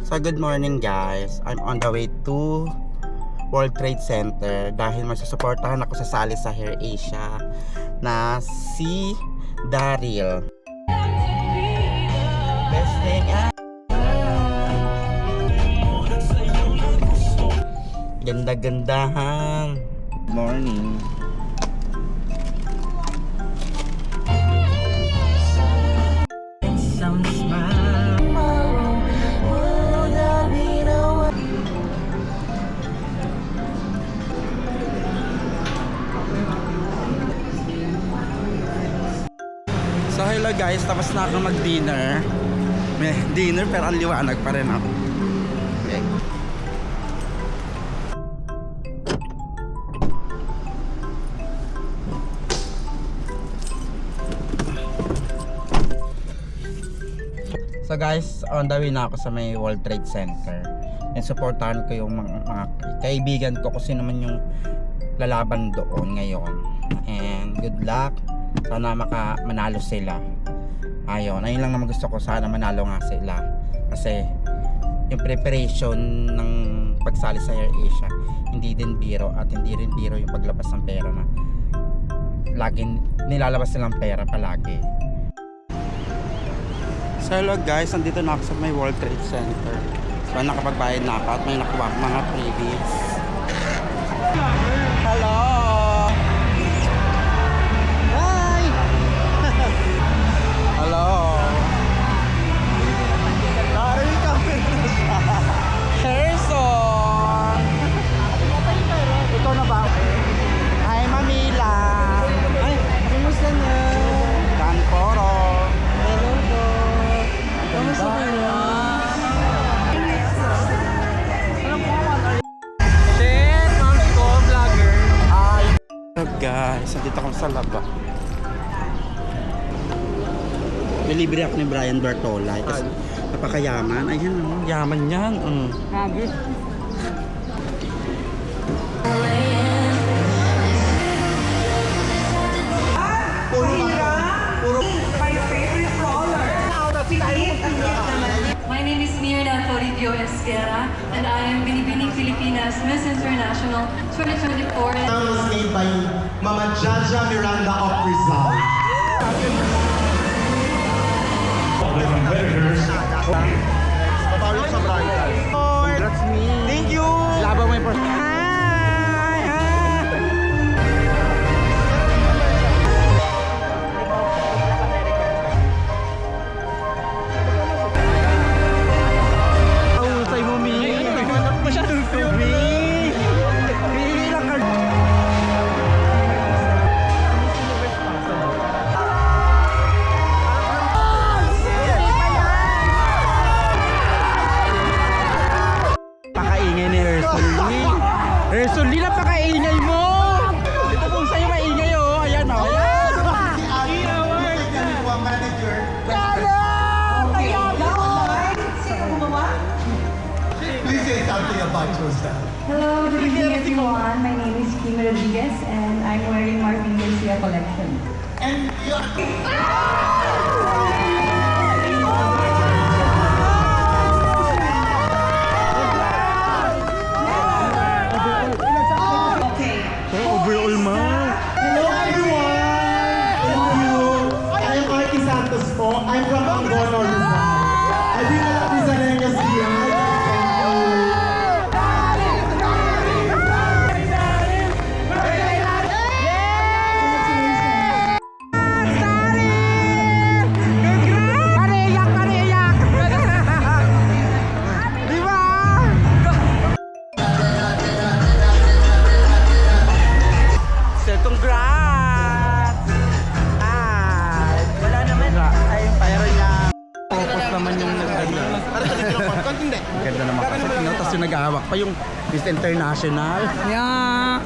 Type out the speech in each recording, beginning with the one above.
So good morning guys, I'm on the way to World Trade Center dahil masusuportahan ako sa sali sa Hair Asia na si Daryl. Best thing ganda-gandahan. Good morning. So hello guys, tapos na ako mag-dinner. May dinner pero ang liwanag pa rin ako. Okay. So guys, on the way na ako sa may World Trade Center. And supportahan ko yung mga kaibigan ko kung sino man yung lalaban doon ngayon. And good luck. Sana manalo sila. Ayun lang naman gusto ko, sana manalo nga sila. Kasi yung preparation ng pagsali sa Hair Asia, hindi din biro at hindi rin biro yung paglabas ng pera na laging nilalabas nilang pera palagi. So hello guys, nandito na ako sa may World Trade Center. So nakapagbayad na ako at may nakuha mga freebies. Hello! Hello. Daryl kami na siya. Harrison. Ito na ba? Hi Mamila. Ay, kumusta na? Dan Poro. Hello po. Kamusta kayo? Shit, mami ko, vlogger. Ay, guys, nandito kami sa laba. Nilibre ako ni Brian Bartolay kasi napakayaman. Ayan, yaman yan. Hagis. My name is Mirna Toribio Esquera and I am Binibining Filipinas Miss International 2024. Was made by Mama Jaja Miranda of Rizal. Congrats me. Thank you. Laban mo yung first. Usay mo, Mi. Masyadong Mi. Pili lang ka. Pakaingay ni Hersolyn. Hersolyn, napakaingay mo! Ito kung sa'yo maingay, oh. Ayan, oh. Manager. Please say something about yourself. Hello, good evening everyone. My name is Kim Rodriguez and I'm wearing Martin Garcia collection. And you're... Overall, ma. Hello everyone! Hello you! I am Artie Santos po. I'm from Angono, Rizal. I've been at Rizaleños here. Congrats! Wala naman. Ay, pero niya. Focus naman yung nagdala. Ganda naman kasi. Tapos yung naghahawak pa yung Miss International. Yeah.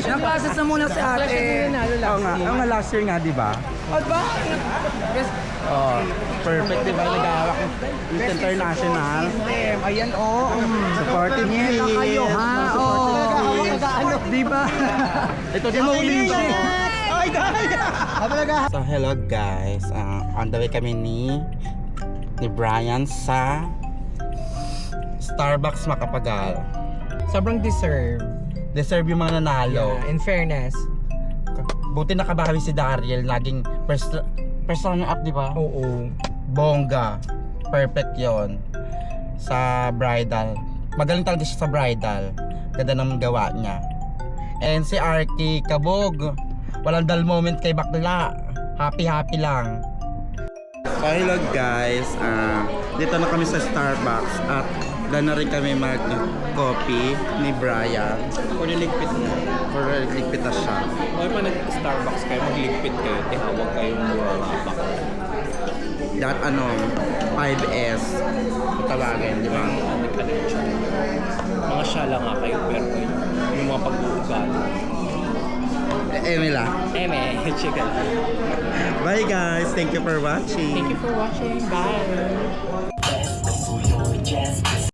Napasas na muna si ate. Oo nga, last year nga, di ba? O ba? Oh, perfect, di ba? Naghahawak yung Miss International. Ayan o. Supportive Nieta kayo ha. Oo. Di ba? Ito din mo to. So hello guys, on the way kami ni Brian sa Starbucks makapagal. Sobrang deserve. Deserve yung mga nanalo. Yeah, in fairness. Buti nakabawi si Daryl, laging first runner up, di ba? Oo. Bongga. Perfect yon sa bridal. Magaling talaga siya sa bridal. Ganda ng gawa niya. And si Arky Kabog, walang dull moment kay Bakla. Happy lang. So hello guys, dito na kami sa Starbucks at doon na rin kami mag-coffee ni Brian. Liligpit na. For ligpit na siya. O pa nag-Starbucks kayo, magligpit kayo, tihawag kayong murabak. That 5S tawagin, di ba? Connection. Mga syala nga kayo, pero yung mga pag-uugali. Emila. Chicken. Bye guys, thank you for watching. Thank you for watching. Bye!